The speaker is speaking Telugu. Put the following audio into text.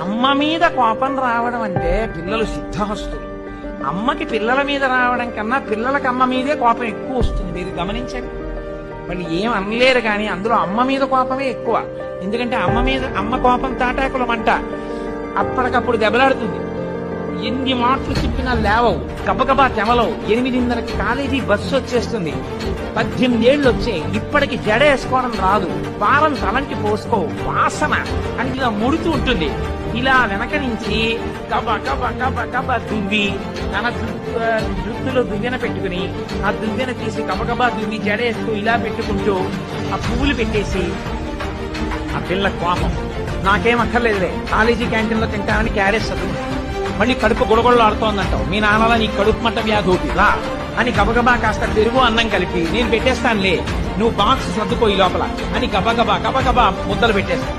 అమ్మ మీద కోపం రావడం అంటే పిల్లలు సిద్ధహస్తులు. అమ్మకి పిల్లల మీద రావడం కన్నా పిల్లలకి అమ్మ మీదే కోపం ఎక్కువ వస్తుంది. మీరు గమనించండి. వాళ్ళు ఏం అనలేరు కానీ అందులో అమ్మ మీద కోపమే ఎక్కువ. ఎందుకంటే అమ్మ కోపం తాటాకులమంట. అప్పటికప్పుడు దెబ్బలాడుతుంది. ఎన్ని మాటలు చెప్పినా లేవవు, గబగబా తెమలవు. 8:30కి కాలేజీ బస్సు వచ్చేస్తుంది. 18 ఏళ్ళు వచ్చాయి, ఇప్పటికి జడ వేసుకోవడం రాదు. వారం తలంటి పోసుకో, వాసన అని ఇలా ముడుతూ ఉంటుంది. ఇలా వెనక నుంచి కబ కబ కబ కబ దువ్వి తన జుట్టులో దువ్వెన పెట్టుకుని ఆ దువ్వెన తీసి కబగబా దువ్వి జడ వేస్తూ ఇలా పెట్టుకుంటూ ఆ పువ్వులు పెట్టేసి ఆ పిల్ల కోపం. నాకేం అక్కర్లేదులే, కాలేజీ క్యాంటీన్లో తింటానని క్యారేజ్ చదువు. మళ్ళీ కడుపు గుడగొడలు ఆడుతోందంటావు. మీ నాన్నలా నీ కడుపు మంట వ్యాధి రా అని గబగబా కాస్త పెరుగు అన్నం కలిపి నేను పెట్టేస్తానులే, నువ్వు బాక్స్ సర్దుకో ఈ లోపల అని గబగబా గబగబా ముద్దలు పెట్టేస్తాను.